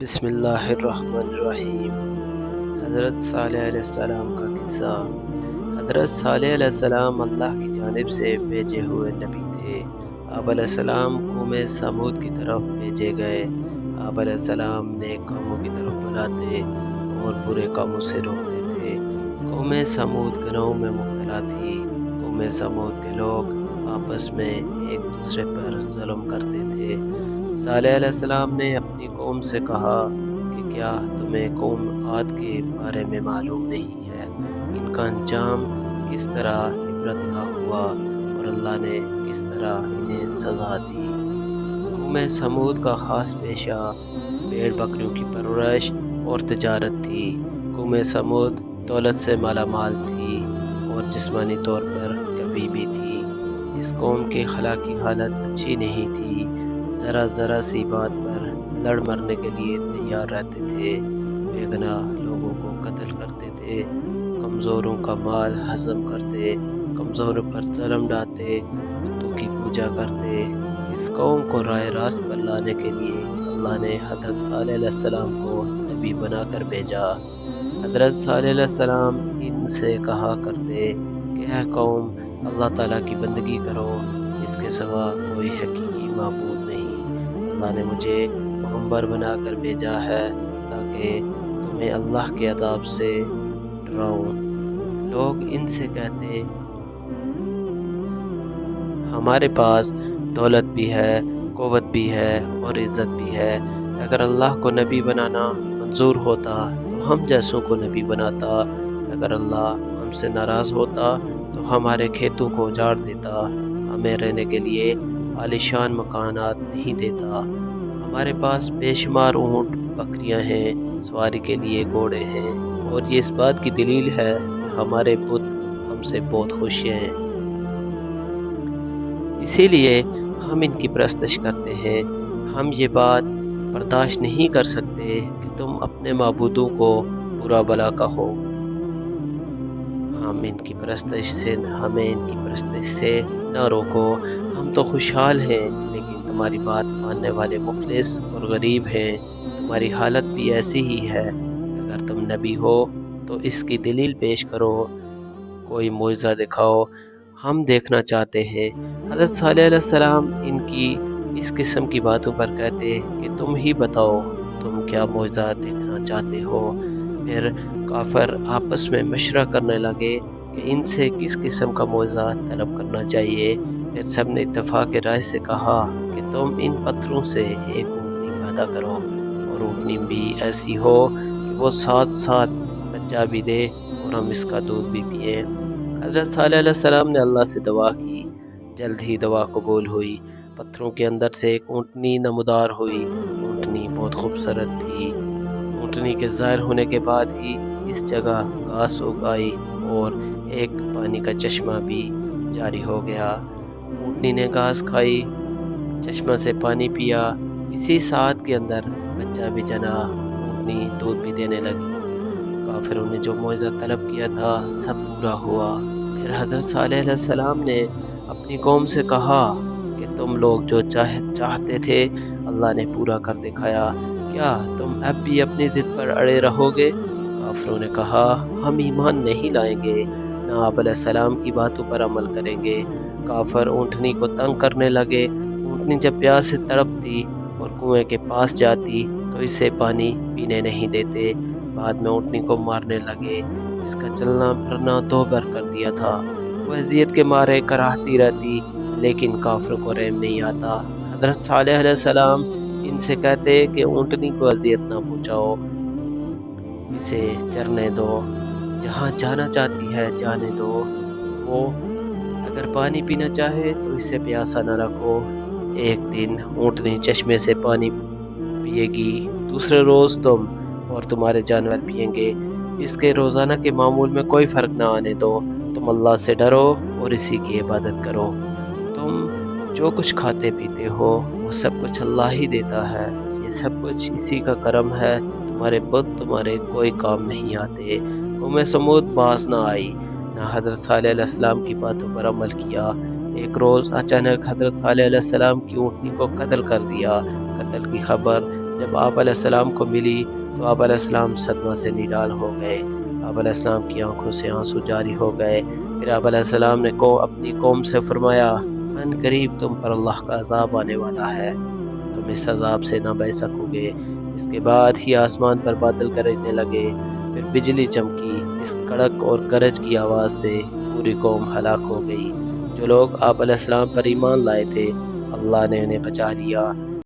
بسم اللہ الرحمن الرحیم۔ حضرت صالح علیہ السلام کا قصہ۔ حضرت صالح علیہ السلام اللہ کی جانب سے بھیجے ہوئے نبی تھے۔ آپ علیہ السلام قوم سمود کی طرف بھیجے گئے۔ آپ علیہ السلام نیک کاموں کی طرف بلاتے اور برے کاموں سے روکتے تھے۔ قوم سمود گناہوں میں مبتلا تھی۔ قوم سمود کے لوگ آپس میں ایک دوسرے پر ظلم کرتے تھے۔ صالح علیہ السلام نے اپنی قوم سے کہا کہ کیا تمہیں قوم عاد کے بارے میں معلوم نہیں ہے؟ ان کا انجام کس طرح عبرتناک ہوا اور اللہ نے کس طرح انہیں سزا دی۔ قوم سمود کا خاص پیشہ بھیڑ بکریوں کی پرورش اور تجارت تھی۔ قوم سمود دولت سے مالا مال تھی اور جسمانی طور پر قوی بھی تھی۔ اس قوم کی اخلاقی حالت اچھی نہیں تھی۔ ذرا سی بات پر لڑ مرنے کے لیے تیار رہتے تھے۔ بے گناہ لوگوں کو قتل کرتے تھے۔ کمزوروں کا مال ہضم کرتے، کمزوروں پر ظلم ڈھاتے، بتوں کی پوجا کرتے۔ اس قوم کو راہ راست پر لانے کے لیے اللہ نے حضرت صالح علیہ السلام کو نبی بنا کر بھیجا۔ حضرت صالح علیہ السلام ان سے کہا کرتے کہ اے قوم، اللہ تعالیٰ کی بندگی کرو، اس کے سوا کوئی حقیقی معبود نہیں۔ اللہ نے مجھے پیغمبر بنا کر بھیجا ہے تاکہ تمہیں اللہ کے عذاب سے ڈراؤں۔ لوگ ان سے کہتے ہمارے پاس دولت بھی ہے، قوت بھی ہے اور عزت بھی ہے۔ اگر اللہ کو نبی بنانا منظور ہوتا تو ہم جیسوں کو نبی بناتا۔ اگر اللہ ہم سے ناراض ہوتا تو ہمارے کھیتوں کو اجاڑ دیتا، ہمیں رہنے کے لیے عالیشان مکانات نہیں دیتا۔ ہمارے پاس بے شمار اونٹ بکریاں ہیں، سواری کے لیے گھوڑے ہیں، اور یہ اس بات کی دلیل ہے کہ ہمارے بت ہم سے بہت خوش ہیں۔ اسی لیے ہم ان کی پرستش کرتے ہیں۔ ہم یہ بات برداشت نہیں کر سکتے کہ تم اپنے معبودوں کو برا بھلا کہو۔ ہمیں ان کی پرستش سے نہ روکو۔ ہم تو خوشحال ہیں، لیکن تمہاری بات ماننے والے مفلس اور غریب ہیں۔ تمہاری حالت بھی ایسی ہی ہے۔ اگر تم نبی ہو تو اس کی دلیل پیش کرو، کوئی معجزہ دکھاؤ، ہم دیکھنا چاہتے ہیں۔ حضرت صالح علیہ السلام ان کی اس قسم کی باتوں پر کہتے کہ تم ہی بتاؤ، تم کیا معجزہ دیکھنا چاہتے ہو؟ پھر کافر آپس میں مشورہ کرنے لگے کہ ان سے کس قسم کا معجزہ طلب کرنا چاہیے۔ پھر سب نے اتفاق رائے سے کہا کہ تم ان پتھروں سے ایک اونٹنی پیدا کرو، اور اونٹنی بھی ایسی ہو کہ وہ ساتھ بچہ بھی دے اور ہم اس کا دودھ بھی پئیں۔ حضرت صالح علیہ السلام نے اللہ سے دعا کی۔ جلد ہی دعا قبول ہوئی۔ پتھروں کے اندر سے ایک اونٹنی نمودار ہوئی۔ اونٹنی بہت خوبصورت تھی۔ اونٹنی کے ظاہر ہونے کے بعد ہی اس جگہ گھاس اگ آئی اور ایک پانی کا چشمہ بھی جاری ہو گیا۔ اونٹنی نے گھاس کھائی، چشمہ سے پانی پیا، اسی ساتھ کے اندر بچہ بھی جنا، اونٹنی دودھ بھی دینے لگی۔ کافروں نے جو معجزہ طلب کیا تھا سب پورا ہوا۔ پھر حضرت صالح علیہ السلام نے اپنی قوم سے کہا کہ تم لوگ جو چاہتے تھے اللہ نے پورا کر دکھایا، کیا تم اب بھی اپنی ضد پر اڑے رہو گے؟ کافروں نے کہا ہم ایمان نہیں لائیں گے، نہ آپ علیہ السلام کی باتوں پر عمل کریں گے۔ کافر اونٹنی کو تنگ کرنے لگے۔ اونٹنی جب پیاس سے تڑپتی اور کنویں کے پاس جاتی تو اسے پانی پینے نہیں دیتے۔ بعد میں اونٹنی کو مارنے لگے۔ اس کا چلنا پھرنا دوبر کر دیا تھا۔ وہ اذیت کے مارے کراہتی رہتی، لیکن کافروں کو رحم نہیں آتا۔ حضرت صالح علیہ السلام ان سے کہتے کہ اونٹنی کو اذیت نہ پہنچاؤ، اسے چرنے دو، جہاں جانا چاہتی ہے جانے دو۔ وہ اگر پانی پینا چاہے تو اسے پیاسا نہ رکھو۔ ایک دن اونٹنی چشمے سے پانی پیے گی، دوسرے روز تم اور تمہارے جانور پیئیں گے۔ اس کے روزانہ کے معمول میں کوئی فرق نہ آنے دو۔ تم اللہ سے ڈرو اور اسی کی عبادت کرو۔ تم جو کچھ کھاتے پیتے ہو وہ سب کچھ اللہ ہی دیتا ہے۔ یہ سب کچھ اسی کا کرم ہے۔ تمہارے بت تمہارے کوئی کام نہیں آتے۔ قوم سمود باز نہ آئی، نہ حضرت صالح علیہ السلام کی باتوں پر عمل کیا۔ ایک روز اچانک حضرت صالح علیہ السلام کی اونٹنی کو قتل کر دیا۔ قتل کی خبر جب آپ علیہ السلام کو ملی تو آپ علیہ السلام صدمہ سے نڈال ہو گئے۔ آپ علیہ السلام کی آنکھوں سے آنسو جاری ہو گئے۔ پھر آپ علیہ السلام نے اپنی قوم سے فرمایا، ان قریب تم پر اللہ کا عذاب آنے والا ہے، تم اس عذاب سے نہ بچ سکو گے۔ اس کے بعد ہی آسمان پر بادل گرجنے لگے، پھر بجلی چمکی، اس کڑک اور گرج کی آواز سے پوری قوم ہلاک ہو گئی۔ جو لوگ آپ علیہ السلام پر ایمان لائے تھے، اللہ نے انہیں بچا لیا،